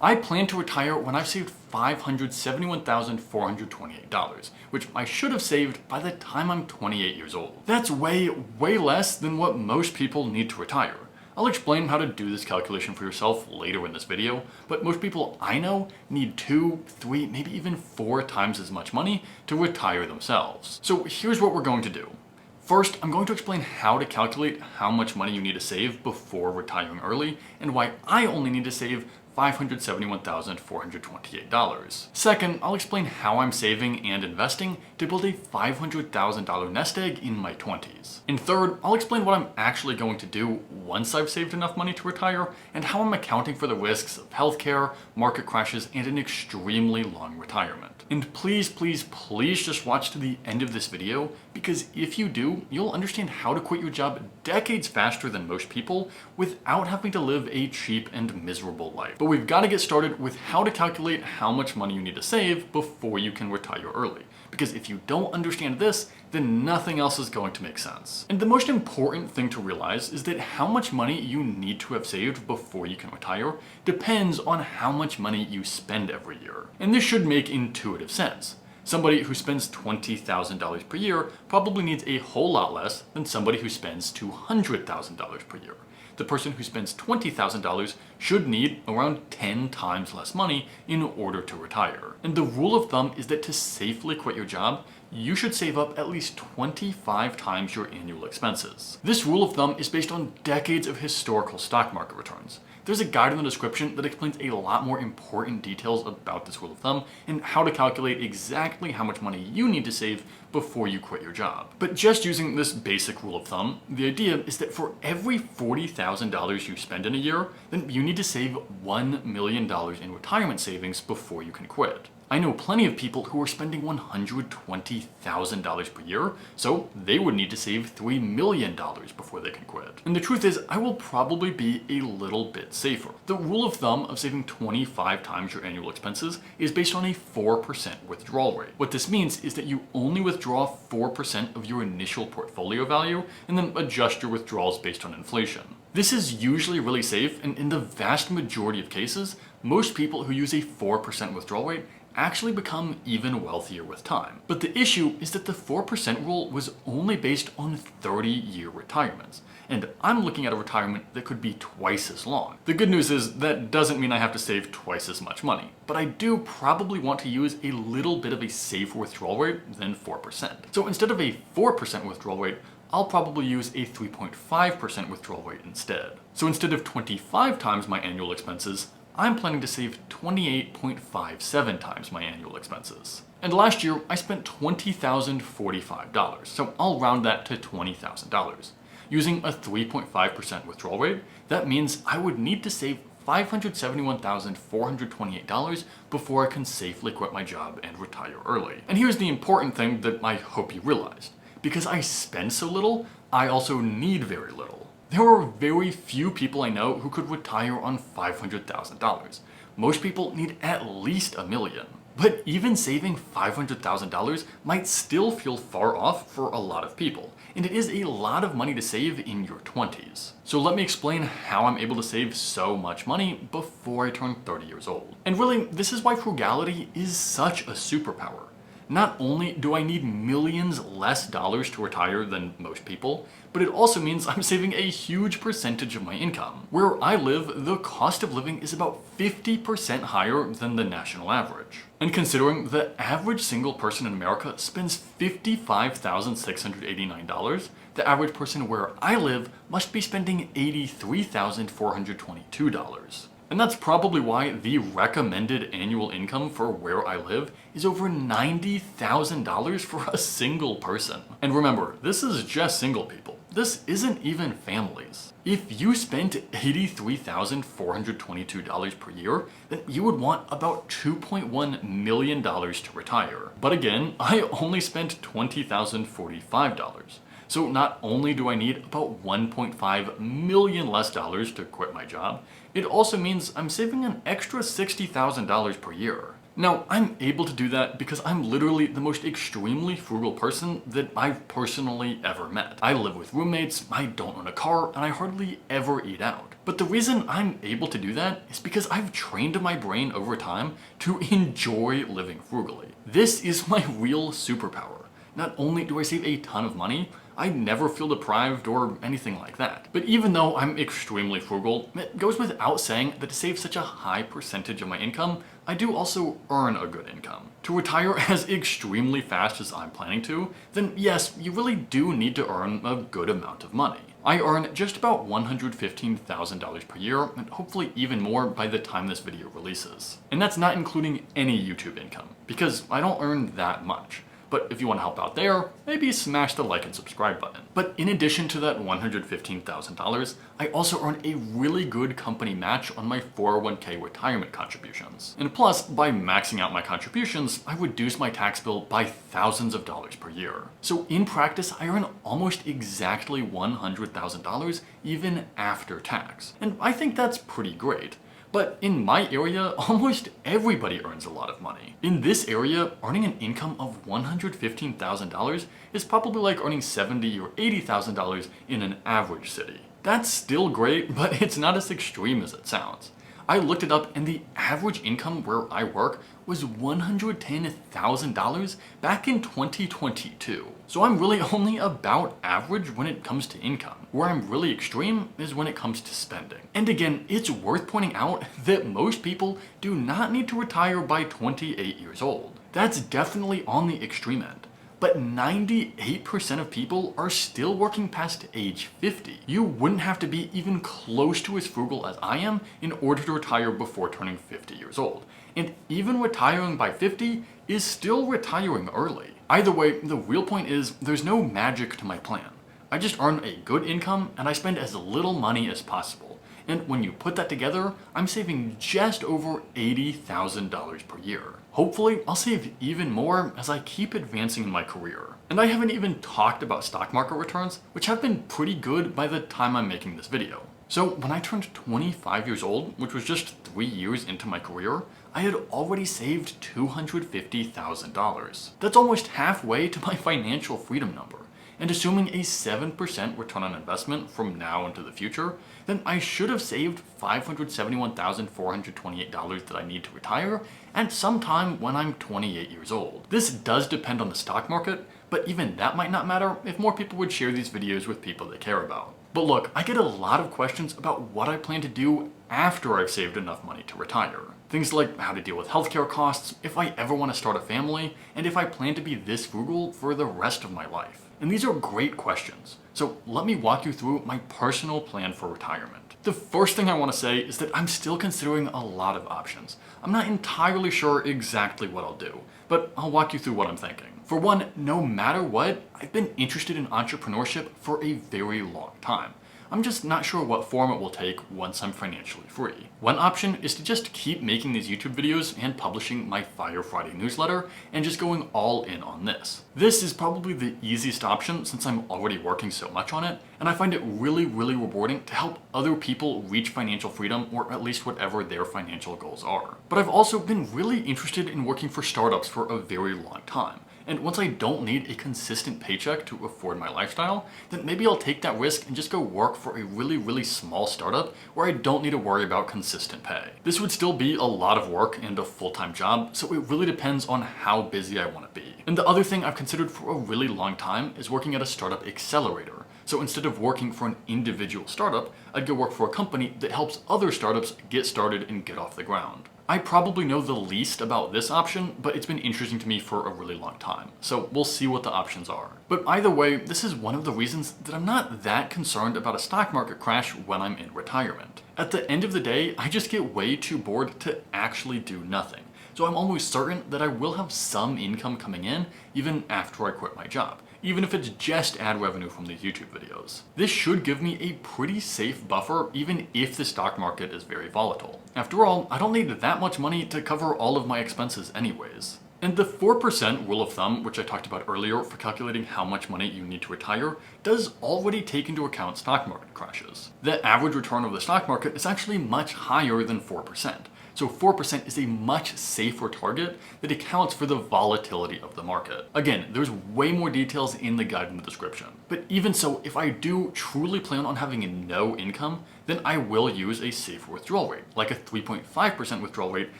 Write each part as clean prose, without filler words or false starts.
I plan to retire when I've saved $571,428, which I should have saved by the time I'm 28 years old. That's way less than what most people need to retire. I'll explain how to do this calculation for yourself later in this video, but most people I know need 2, 3, maybe even 4 times as much money to retire themselves. So here's what we're going to do. First, I'm going to explain how to calculate how much money you need to save before retiring early, and why I only need to save $571,428. Second, I'll explain how I'm saving and investing to build a $500,000 nest egg in my 20s. And third, I'll explain what I'm actually going to do once I've saved enough money to retire, and how I'm accounting for the risks of healthcare, market crashes, and an extremely long retirement. And please just watch to the end of this video, because if you do, you'll understand how to quit your job decades faster than most people without having to live a cheap and miserable life. But we've got to get started with how to calculate how much money you need to save before you can retire early. Because if you don't understand this, then nothing else is going to make sense. And the most important thing to realize is that how much money you need to have saved before you can retire depends on how much money you spend every year. And this should make intuitive sense. Somebody who spends $20,000 per year probably needs a whole lot less than somebody who spends $200,000 per year. The person who spends $20,000 should need around 10 times less money in order to retire. And the rule of thumb is that to safely quit your job, you should save up at least 25 times your annual expenses. This rule of thumb is based on decades of historical stock market returns. There's a guide in the description that explains a lot more important details about this rule of thumb and how to calculate exactly how much money you need to save before you quit your job. But just using this basic rule of thumb, the idea is that for every $40,000 you spend in a year, then you need to save $1 million in retirement savings before you can quit. I know plenty of people who are spending $120,000 per year, so they would need to save $3 million before they can quit. And the truth is, I will probably be a little bit safer. The rule of thumb of saving 25 times your annual expenses is based on a 4% withdrawal rate. What this means is that you only withdraw 4% of your initial portfolio value and then adjust your withdrawals based on inflation. This is usually really safe, and in the vast majority of cases, most people who use a 4% withdrawal rate actually become even wealthier with time. But the issue is that the 4% rule was only based on 30-year retirements, and I'm looking at a retirement that could be twice as long. The good news is that doesn't mean I have to save twice as much money, but I do probably want to use a little bit of a safer withdrawal rate than 4%. So instead of a 4% withdrawal rate, I'll probably use a 3.5% withdrawal rate instead. So instead of 25 times my annual expenses, I'm planning to save 28.57 times my annual expenses. And last year, I spent $20,045, so I'll round that to $20,000. Using a 3.5% withdrawal rate, that means I would need to save $571,428 before I can safely quit my job and retire early. And here's the important thing that I hope you realized. Because I spend so little, I also need very little. There are very few people I know who could retire on $500,000. Most people need at least $1 million. But even saving $500,000 might still feel far off for a lot of people, and it is a lot of money to save in your 20s. So let me explain how I'm able to save so much money before I turn 30 years old. And really, this is why frugality is such a superpower. Not only do I need millions less dollars to retire than most people, but it also means I'm saving a huge percentage of my income. Where I live, the cost of living is about 50% higher than the national average. And considering the average single person in America spends $55,689, the average person where I live must be spending $83,422. And that's probably why the recommended annual income for where I live is over $90,000 for a single person. And remember, this is just single people. This isn't even families. If you spent $83,422 per year, then you would want about $2.1 million to retire. But again, I only spent $20,045. So not only do I need about $1.5 million less dollars to quit my job, it also means I'm saving an extra $60,000 per year. Now, I'm able to do that because I'm literally the most extremely frugal person that I've personally ever met. I live with roommates, I don't own a car, and I hardly ever eat out. But the reason I'm able to do that is because I've trained my brain over time to enjoy living frugally. This is my real superpower. Not only do I save a ton of money, I never feel deprived or anything like that. But even though I'm extremely frugal, it goes without saying that to save such a high percentage of my income, I do also earn a good income. To retire as extremely fast as I'm planning to, then yes, you really do need to earn a good amount of money. I earn just about $115,000 per year, and hopefully even more by the time this video releases. And that's not including any YouTube income, because I don't earn that much. But if you want to help out there, maybe smash the like and subscribe button. But in addition to that $115,000, I also earn a really good company match on my 401k retirement contributions. And plus, by maxing out my contributions, I reduce my tax bill by thousands of dollars per year. So in practice, I earn almost exactly $100,000 even after tax. And I think that's pretty great. But in my area, almost everybody earns a lot of money. In this area, earning an income of $115,000 is probably like earning $70,000 or $80,000 in an average city. That's still great, but it's not as extreme as it sounds. I looked it up and the average income where I work was $110,000 back in 2022. So I'm really only about average when it comes to income. Where I'm really extreme is when it comes to spending. And again, it's worth pointing out that most people do not need to retire by 28 years old. That's definitely on the extreme end. But 98% of people are still working past age 50. You wouldn't have to be even close to as frugal as I am in order to retire before turning 50 years old. And even retiring by 50 is still retiring early. Either way, the real point is there's no magic to my plan. I just earn a good income and I spend as little money as possible. And when you put that together, I'm saving just over $80,000 per year. Hopefully, I'll save even more as I keep advancing in my career. And I haven't even talked about stock market returns, which have been pretty good by the time I'm making this video. So when I turned 25 years old, which was just 3 years into my career, I had already saved $250,000. That's almost halfway to my financial freedom number. And assuming a 7% return on investment from now into the future, then I should have saved $571,428 that I need to retire at some time when I'm 28 years old. This does depend on the stock market, but even that might not matter if more people would share these videos with people they care about. But look, I get a lot of questions about what I plan to do after I've saved enough money to retire. Things like how to deal with healthcare costs, if I ever want to start a family, and if I plan to be this frugal for the rest of my life. And these are great questions. So let me walk you through my personal plan for retirement. The first thing I want to say is that I'm still considering a lot of options. I'm not entirely sure exactly what I'll do, but I'll walk you through what I'm thinking. For one, no matter what, I've been interested in entrepreneurship for a very long time. I'm just not sure what form it will take once I'm financially free. One option is to just keep making these YouTube videos and publishing my Fire Friday newsletter and just going all in on this. This is probably the easiest option since I'm already working so much on it, and I find it really rewarding to help other people reach financial freedom or at least whatever their financial goals are. But I've also been really interested in working for startups for a very long time. And once I don't need a consistent paycheck to afford my lifestyle, then maybe I'll take that risk and just go work for a really small startup where I don't need to worry about consistent pay. This would still be a lot of work and a full-time job, so it really depends on how busy I want to be. And the other thing I've considered for a really long time is working at a startup accelerator. So instead of working for an individual startup, I'd go work for a company that helps other startups get started and get off the ground. I probably know the least about this option, but it's been interesting to me for a really long time, so we'll see what the options are. But either way, this is one of the reasons that I'm not that concerned about a stock market crash when I'm in retirement. At the end of the day, I just get way too bored to actually do nothing, so I'm almost certain that I will have some income coming in even after I quit my job, even if it's just ad revenue from these YouTube videos. This should give me a pretty safe buffer even if the stock market is very volatile. After all, I don't need that much money to cover all of my expenses anyways. And the 4% rule of thumb, which I talked about earlier for calculating how much money you need to retire, does already take into account stock market crashes. The average return of the stock market is actually much higher than 4%. So 4% is a much safer target that accounts for the volatility of the market. Again, there's way more details in the guide in the description. But even so, if I do truly plan on having no income, then I will use a safer withdrawal rate, like a 3.5% withdrawal rate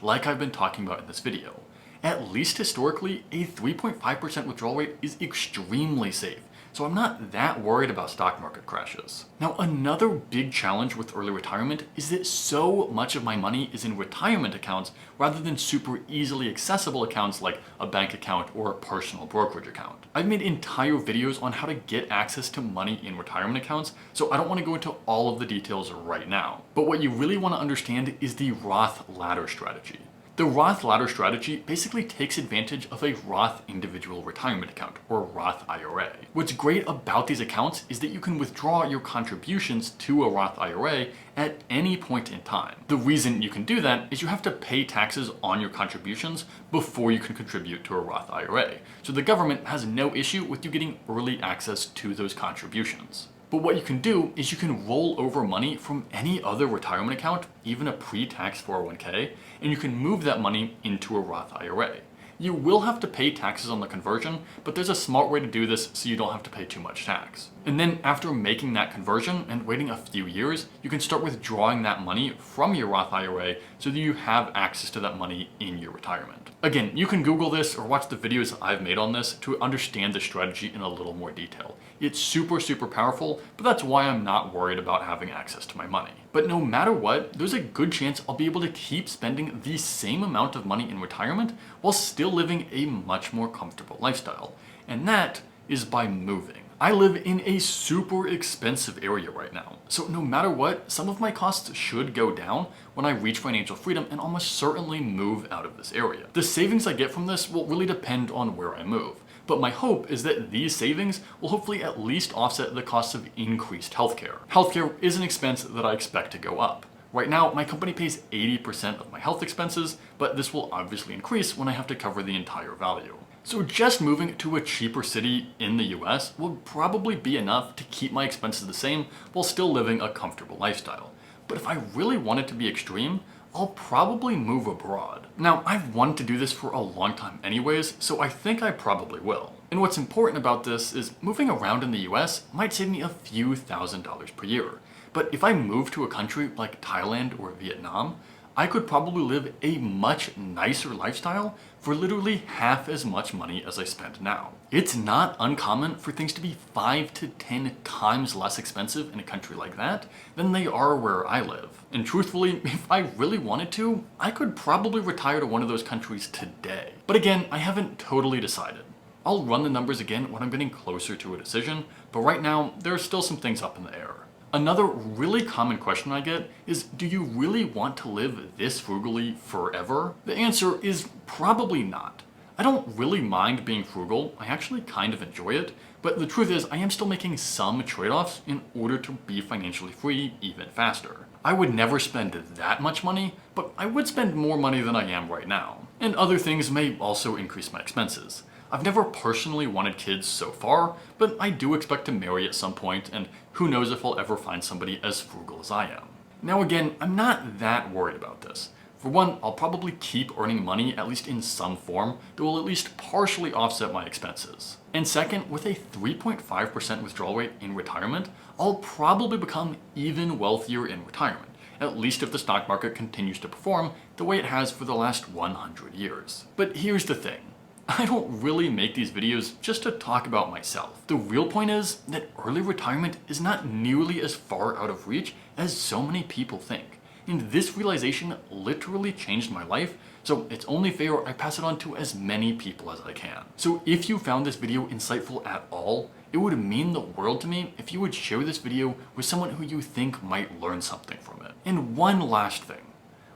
like I've been talking about in this video. At least historically, a 3.5% withdrawal rate is extremely safe, so I'm not that worried about stock market crashes. Now, another big challenge with early retirement is that so much of my money is in retirement accounts rather than super easily accessible accounts like a bank account or a personal brokerage account. I've made entire videos on how to get access to money in retirement accounts, so I don't want to go into all of the details right now. But what you really want to understand is the Roth ladder strategy. The Roth ladder strategy basically takes advantage of a Roth individual retirement account, or Roth IRA. What's great about these accounts is that you can withdraw your contributions to a Roth IRA at any point in time. The reason you can do that is you have to pay taxes on your contributions before you can contribute to a Roth IRA. So the government has no issue with you getting early access to those contributions. But what you can do is you can roll over money from any other retirement account, even a pre-tax 401k, and you can move that money into a Roth IRA. You will have to pay taxes on the conversion, but there's a smart way to do this so you don't have to pay too much tax. And then after making that conversion and waiting a few years, you can start withdrawing that money from your Roth IRA so that you have access to that money in your retirement. Again, you can Google this or watch the videos I've made on this to understand the strategy in a little more detail. It's super powerful, but that's why I'm not worried about having access to my money. But no matter what, there's a good chance I'll be able to keep spending the same amount of money in retirement while still living a much more comfortable lifestyle. And that is by moving. I live in a super expensive area right now, so no matter what, some of my costs should go down when I reach financial freedom and almost certainly move out of this area. The savings I get from this will really depend on where I move, but my hope is that these savings will hopefully at least offset the costs of increased healthcare. Healthcare is an expense that I expect to go up. Right now, my company pays 80% of my health expenses, but this will obviously increase when I have to cover the entire value. So just moving to a cheaper city in the US will probably be enough to keep my expenses the same while still living a comfortable lifestyle. But if I really want it to be extreme, I'll probably move abroad. Now, I've wanted to do this for a long time anyways, so I think I probably will. And what's important about this is moving around in the US might save me a few $1,000s per year. But if I move to a country like Thailand or Vietnam, I could probably live a much nicer lifestyle for literally half as much money as I spend now. It's not uncommon for things to be 5 to 10 times less expensive in a country like that than they are where I live. And truthfully, if I really wanted to, I could probably retire to one of those countries today. But again, I haven't totally decided. I'll run the numbers again when I'm getting closer to a decision, but right now, there are still some things up in the air. Another really common question I get is, do you really want to live this frugally forever? The answer is probably not. I don't really mind being frugal, I actually kind of enjoy it, but the truth is I am still making some trade-offs in order to be financially free even faster. I would never spend that much money, but I would spend more money than I am right now. And other things may also increase my expenses. I've never personally wanted kids so far, but I do expect to marry at some point, and who knows if I'll ever find somebody as frugal as I am. Now again, I'm not that worried about this. For one, I'll probably keep earning money, at least in some form, that will at least partially offset my expenses. And second, with a 3.5% withdrawal rate in retirement, I'll probably become even wealthier in retirement, at least if the stock market continues to perform the way it has for the last 100 years. But here's the thing. I don't really make these videos just to talk about myself. The real point is that early retirement is not nearly as far out of reach as so many people think. And this realization literally changed my life, so it's only fair I pass it on to as many people as I can. So if you found this video insightful at all, it would mean the world to me if you would share this video with someone who you think might learn something from it. And one last thing.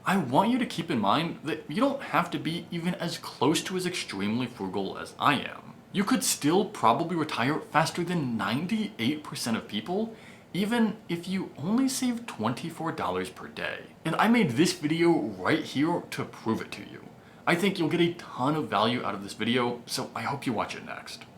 I want you to keep in mind that you don't have to be even as close to as extremely frugal as I am. You could still probably retire faster than 98% of people, even if you only save $24 per day. And I made this video right here to prove it to you. I think you'll get a ton of value out of this video, so I hope you watch it next.